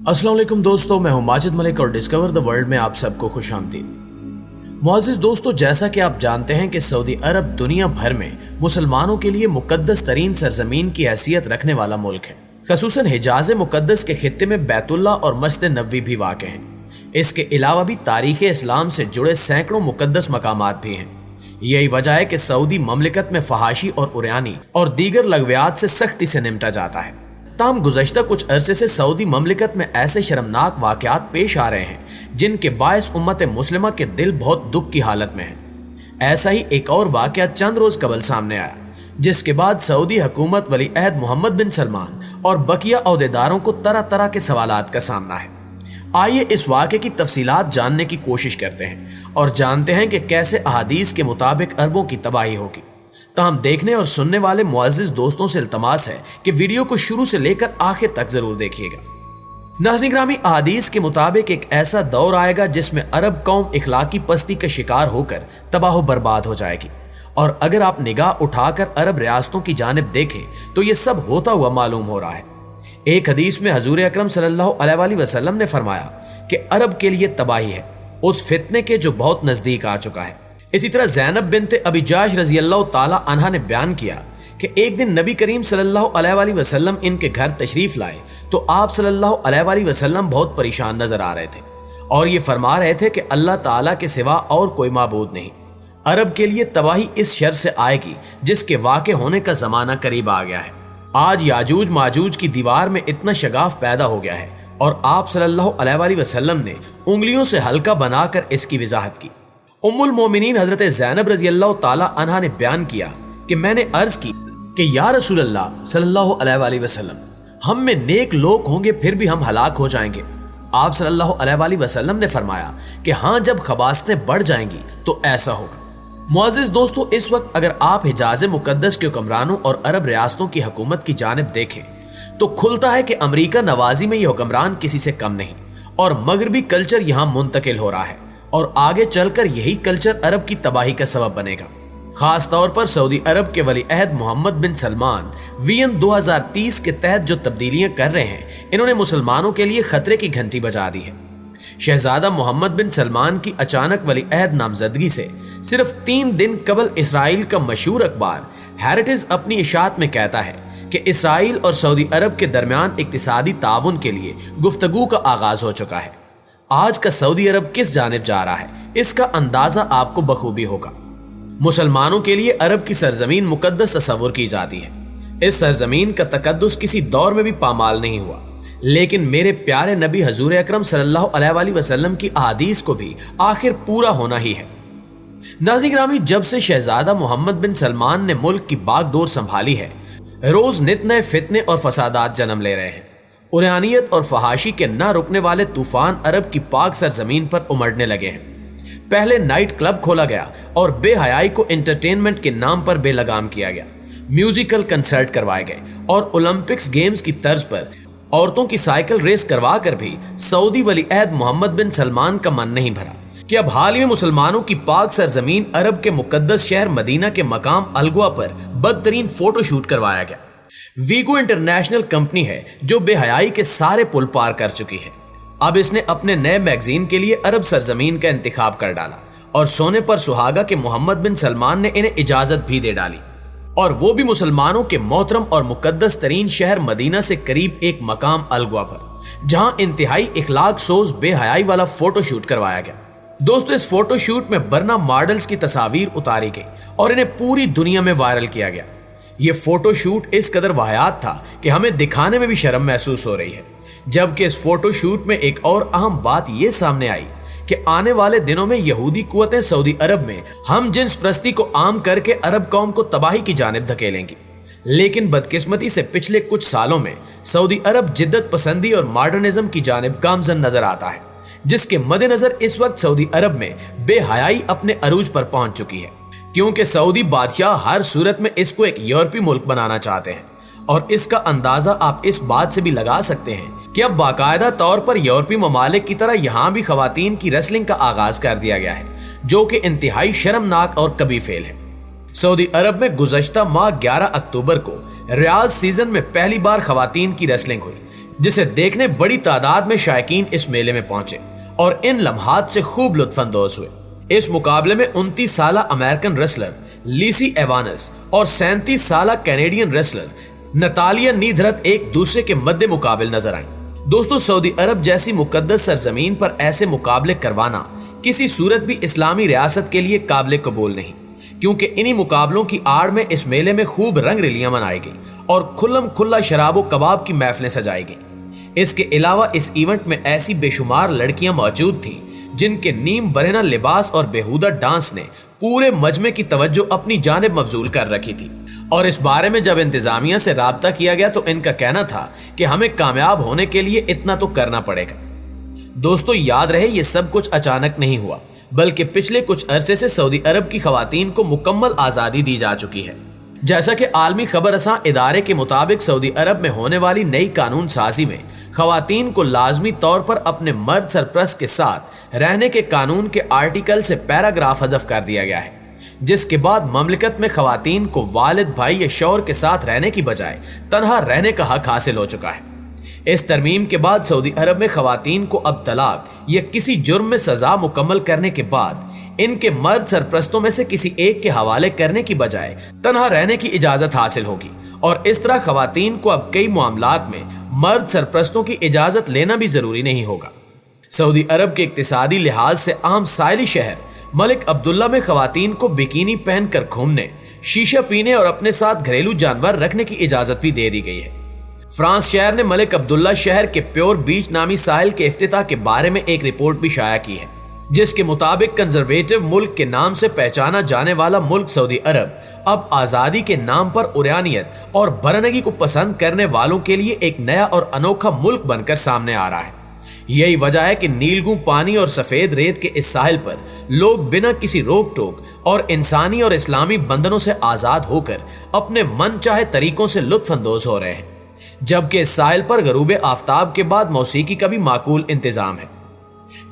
अस्सलाम वालेकुम दोस्तों, मैं हूं माजिद मलिक और डिस्कवर द वर्ल्ड में आप सबको खुश आमदीद। मुअज़्ज़िज़ दोस्तों, जैसा कि आप जानते हैं कि सऊदी अरब दुनिया भर में मुसलमानों के लिए मुकद्दस तरीन सरजमीन की हैसियत रखने वाला मुल्क है। खसूसन हिजाज मुकद्दस के खित्ते में बैतुल्ला और मस्जिद नबवी भी वाक़ हैं। इसके अलावा भी तारीख़ इस्लाम से जुड़े सैकड़ों मुकद्दस मकामात भी हैं। यही वजह है कि सऊदी ममलिकत में फहाशी और उर्यानी और दीगर लगवियात से सख्ती से निपटा जाता है। ताहम गुज़श्ता कुछ अरसे से सऊदी ममलिकत में ऐसे शर्मनाक वाक़यात पेश आ रहे हैं जिनके बायस उम्मत मुस्लिमा के दिल बहुत दुख की हालत में है। ऐसा ही एक और वाक़या चंद रोज़ कबल सामने आया, जिसके बाद सऊदी हुकूमत वली अहद मोहम्मद बिन सलमान और बकिया अहदेदारों को तरह तरह के सवालात का सामना है। आइए इस वाक़े की तफसीलात जानने की कोशिश करते हैं और जानते हैं कि कैसे अहादीस के मुताबिक अरबों की तबाही होगी। ताहम देखने और सुनने वाले मुअज़्ज़िज़ दोस्तों से इल्तमास है कि वीडियो को शुरू से लेकर आखिर तक जरूर देखिएगा। नाज़रीन ग्रामी, अहादीस के मुताबिक एक ऐसा दौर आएगा जिसमें अरब कौम इखलाकी पस्ती का शिकार होकर तबाह बर्बाद हो जाएगी। और अगर आप निगाह उठाकर अरब रियासतों की जानिब देखें तो ये सब होता हुआ मालूम हो रहा है। एक हदीस में हजूर अकरम सल्लल्लाहु अलैहि वसल्लम ने फरमाया कि अरब के लिए तबाही है, उस फितने के जो बहुत नजदीक आ चुका है। इसी तरह ज़ैनब बिन्त अबी जाश रज़ी अल्लाह ताला अन्हा ने बयान किया कि एक दिन नबी करीम सल्लल्लाहु अलैहि वसल्लम इनके घर तशरीफ लाए तो आप सल्लल्लाहु अलैहि वसल्लम बहुत परेशान नजर आ रहे थे और ये फरमा रहे थे कि अल्लाह ताला के सिवा और कोई माबूद नहीं। अरब के लिए तबाही इस शर से आएगी जिसके वाक़े होने का ज़माना करीब आ गया है। आज याजूज माजूज की दीवार में इतना शगाफ पैदा हो गया है और आप सल्लल्लाहु अलैहि वसल्लम ने उंगलियों से हल्का बनाकर इसकी वजाहत की। उम्मुल मोमिनीन हजरत ज़ैनब रज़ी अल्लाह ताला अन्हा ने बयान किया कि मैंने अर्ज की कि या रसूल अल्लाह सल्लल्लाहु अलैहि वसल्लम, हम में नेक लोग होंगे फिर भी हम हलाक हो जाएंगे। आप सल्लल्लाहु अलैहि वसल्लम ने फरमाया कि हाँ, जब खबासतें बढ़ जाएंगी तो ऐसा होगा। मुअज़्ज़िज़ दोस्तों, इस वक्त अगर आप हिजाज मुकद्दस के हुक्मरानों और अरब रियासतों की हुकूमत की जानिब देखें तो खुलता है कि अमरीका नवाजी में ये हुक्मरान किसी से कम नहीं और मगरबी कल्चर यहाँ मुंतकिल हो रहा है और आगे चलकर यही कल्चर अरब की तबाही का सबब बनेगा। खास तौर पर सऊदी अरब के वली अहद मोहम्मद बिन सलमान विजन 2030 के तहत जो तब्दीलियां कर रहे हैं, इन्होंने मुसलमानों के लिए खतरे की घंटी बजा दी है। शहजादा मोहम्मद बिन सलमान की अचानक वली अहद नामजदगी से सिर्फ 3 दिन कबल इसराइल का मशहूर अखबार हेरिटेज अपनी इशात में कहता है कि इसराइल और सऊदी अरब के दरमियान इक्तिसादी ताउन के लिए गुफ्तगू का आगाज हो चुका है। आज का सऊदी अरब किस जानिब जा रहा है, इसका अंदाजा आपको बखूबी होगा। मुसलमानों के लिए अरब की सरजमीन मुकद्दस तस्वुर की जाती है। इस सरजमीन का तकद्दुस किसी दौर में भी पामाल नहीं हुआ, लेकिन मेरे प्यारे नबी हजूर अकरम सल्लल्लाहु अलैहि वसल्लम की अहादीस को भी आखिर पूरा होना ही है। नाज़रीन ग्रामी, जब से शहजादा मोहम्मद बिन सलमान ने मुल्क की बागडोर संभाली है, रोज नित नए फितने और फसादात जन्म ले रहे हैं। उर्यानियत और फहाशी के ना रुकने वाले तूफान अरब की पाक सरजमीन पर उमड़ने लगे हैं। पहले नाइट क्लब खोला गया और बेहयाई को एंटरटेनमेंट के नाम पर बेलगाम किया गया। म्यूजिकल कंसर्ट करवाए गए और ओलंपिक्स गेम्स की तर्ज पर औरतों की साइकिल रेस करवा कर भी सऊदी वली अहद मोहम्मद बिन सलमान का मन नहीं भरा कि अब हाल ही में मुसलमानों की पाक सरजमीन अरब के मुकद्दस शहर मदीना के मकाम अलगवा पर बदतरीन फोटोशूट करवाया गया। वीगो इंटरनेशनल कंपनी है जो बेहयाई के सारे पुल पार कर चुकी है। अब इसने अपने नए मैगजीन के लिए अरब सरजमीन का इंतखाब कर डाला और सोने पर सुहागा के मोहम्मद बिन सलमान ने इन्हें इजाजत भी दे डाली, और वो भी मुसलमानों के मोहतरम और मुकद्दस तरीन शहर मदीना से करीब एक मकाम अलगवा पर, जहां इंतहाई इखलाक सोज बेहयाई वाला फोटोशूट करवाया गया। दोस्तों, इस फोटोशूट में बरना मॉडल्स की तस्वीर उतारी गई और इन्हें पूरी दुनिया में वायरल किया गया। ये फोटोशूट इस कदर वाहियात था कि हमें दिखाने में भी शर्म महसूस हो रही है। जबकि इस फोटोशूट में एक और अहम बात यह सामने आई कि आने वाले दिनों में यहूदी कुव्वतें सऊदी अरब में हम जिन्स प्रस्ती को आम करके अरब कौम को तबाही की जानिब धकेलेंगी। लेकिन बदकिस्मती से पिछले कुछ सालों में सऊदी अरब जिद्दत पसंदी और मॉडर्निज्म की जानिब गामजन नजर आता है, जिसके मद्देनजर इस वक्त सऊदी अरब में बेहयाई अपने अरूज पर पहुंच चुकी है, क्योंकि सऊदी बादशाह हर सूरत में इसको एक यूरोपीय मुल्क बनाना चाहते हैं। और इसका अंदाजा आप इस बात से भी लगा सकते हैं कि अब बाकायदा तौर पर यूरोपीय ममालिक की तरह यहाँ भी खवातीन की रेसलिंग का आगाज कर दिया गया है, जो कि इंतहाई शर्मनाक और कभी फेल है। सऊदी अरब में गुज़श्ता माह 11 अक्टूबर को रियाज सीजन में पहली बार खवातीन की रेसलिंग हुई, जिसे देखने बड़ी तादाद में शायकीन इस मेले में पहुंचे और इन लम्हात से खूब लुत्फ अंदोज हुए। इस मुकाबले में 29 साला अमेरिकन रेसलर लिसी एवानस और 37 साला कैनेडियन रेसलर नतालिया नीधरत एक दूसरे के मद्दे मुकाबिल नजर आए। दोस्तों, सऊदी अरब जैसी मुकद्दस सरजमीन पर ऐसे मुकाबले करवाना किसी सूरत भी इस्लामी रियासत के लिए काबिल कबूल नहीं, क्योंकि इन्हीं मुकाबलों की आड़ में इस मेले में खूब रंग रलियां मनाई गई और खुल्लम खुल्ला शराब कबाब की महफिलें सजाई गई। इसके अलावा इस इवेंट में ऐसी बेशुमार लड़कियां मौजूद थीं जिनके नीम बरहना लिबास और बेहुदा डांस ने पूरे मजमे की तवज्जो अपनी जानिब मबजूल कर रखी थी। और इस बारे में जब इंतजामिया से राब्ता किया गया तो इनका कहना था कि हमें कामयाब होने के लिए इतना तो करना पड़ेगा। दोस्तों, याद रहे ये सब कुछ अचानक नहीं हुआ, बल्कि पिछले कुछ अरसे से सऊदी अरब की खवातीन को मुकम्मल आज़ादी दी जा चुकी है। जैसा कि आलमी खबर रसां इदारे के मुताबिक सऊदी अरब में होने वाली नई कानून साजी में खवातीन को लाजमी तौर पर अपने मर्द सरप्रस्त के साथ रहने के कानून के आर्टिकल से पैराग्राफ हज़फ कर दिया गया है, जिसके बाद ममलिकत में खवातीन को वालिद, भाई या शौहर के साथ रहने की बजाय तन्हा रहने का हक हासिल हो चुका है। इस तरमीम के बाद सऊदी अरब में खवातीन को अब तलाक या किसी जुर्म में सजा मुकम्मल करने के बाद इनके मर्द सरप्रस्तों में से किसी एक के हवाले करने की बजाय तन्हा रहने की इजाजत हासिल होगी और इस तरह खवातीन को अब कई मामलात में मर्द सरप्रस्तों की इजाजत लेना भी जरूरी नहीं होगा। सऊदी अरब के इक्तिसादी लिहाज से अहम साहिली शहर मलिक अब्दुल्ला में खवातीन को बिकिनी पहनकर घूमने, शीशा पीने और अपने साथ घरेलू जानवर रखने की इजाजत भी दे दी गई है। फ्रांस शहर ने मलिक अब्दुल्ला शहर के प्योर बीच नामी साहिल के इफ्तिताह के बारे में एक रिपोर्ट भी शाया की है, जिसके मुताबिक कंजर्वेटिव मुल्क के नाम से पहचाना जाने वाला मुल्क सऊदी अरब अब आज़ादी के नाम पर उर्यानियत और बरनगी को पसंद करने वालों के लिए एक नया और अनोखा मुल्क बनकर सामने आ रहा है। यही वजह है कि नीलगू पानी और सफेद रेत के इस साहिल पर लोग बिना किसी रोक टोक और इंसानी और इस्लामी बंधनों से आज़ाद होकर अपने मन चाहे तरीकों से लुत्फ अंदोज हो रहे हैं, जबकि इस साहिल पर गरूब आफ्ताब के बाद मौसीकी का भी माकूल इंतजाम है।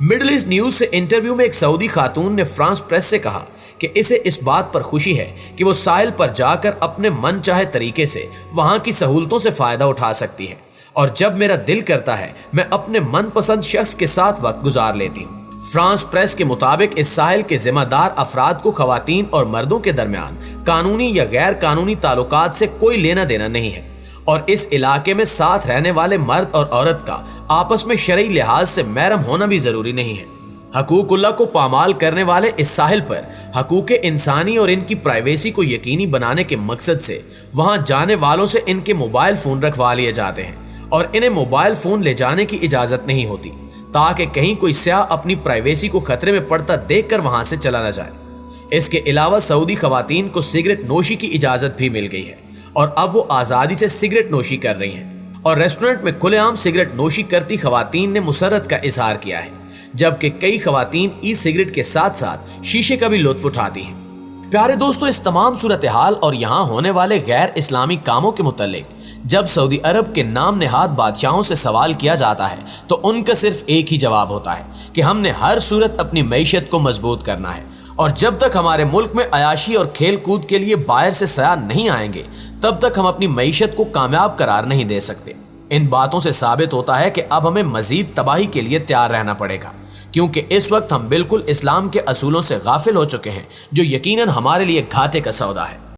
मिडल ईस्ट न्यूज से इंटरव्यू में एक सऊदी खातून ने फ्रांस प्रेस से कहा कि इसे इस बात पर खुशी है कि वो साहिल पर जाकर अपने मन चाहे तरीके से वहां की सहूलतों से फायदा उठा सकती है और जब मेरा दिल करता है मैं अपने मनपसंद शख्स के साथ वक्त गुजार लेती हूँ। फ्रांस प्रेस के मुताबिक इस साहिल के जिम्मेदार अफराद को खवातीन और मर्दों के दरमियान कानूनी या गैर कानूनी ताल्लुकात से कोई लेना देना नहीं है और इस इलाके में साथ रहने वाले मर्द और औरत का आपस में शरई लिहाज से महरम होना भी जरूरी नहीं है। हकूकुल्लाह को पामाल करने वाले इस साहिल पर हकूक इंसानी और इनकी प्राइवेसी को यकीनी बनाने के मकसद से वहां जाने वालों से इनके मोबाइल फोन रखवा लिए जाते हैं और इन्हें मोबाइल फोन ले जाने की इजाजत नहीं होती, ताकि कहीं कोई स्याह अपनी प्राइवेसी को खतरे में पड़ता देखकर वहां से चला न जाए। इसके अलावा सऊदी खवातीन को सिगरेट नोशी की इजाजत भी मिल गई है और अब वो आज़ादी से सिगरेट नोशी कर रही हैं और रेस्टोरेंट में खुलेआम सिगरेट नोशी करती खवातीन ने मुसर्रत का इजहार किया है, जबकि कई खवातीन ई सिगरेट के साथ साथ शीशे का भी लुत्फ उठाती हैं। प्यारे दोस्तों, इस तमाम सूरत हाल और यहाँ होने वाले गैर इस्लामी कामों के मुतालिक जब सऊदी अरब के नाम नेहाद बादशाहों से सवाल किया जाता है तो उनका सिर्फ एक ही जवाब होता है कि हमने हर सूरत अपनी मईशत को मजबूत करना है और जब तक हमारे मुल्क में अयाशी और खेल कूद के लिए बाहर से सयाह नहीं आएंगे तब तक हम अपनी मईशत को कामयाब करार नहीं दे सकते। इन बातों से साबित होता है कि अब हमें मजीद तबाही के लिए तैयार रहना पड़ेगा, क्योंकि इस वक्त हम बिल्कुल इस्लाम के असूलों से गाफिल हो चुके हैं, जो यकीनन हमारे लिए घाटे का सौदा है।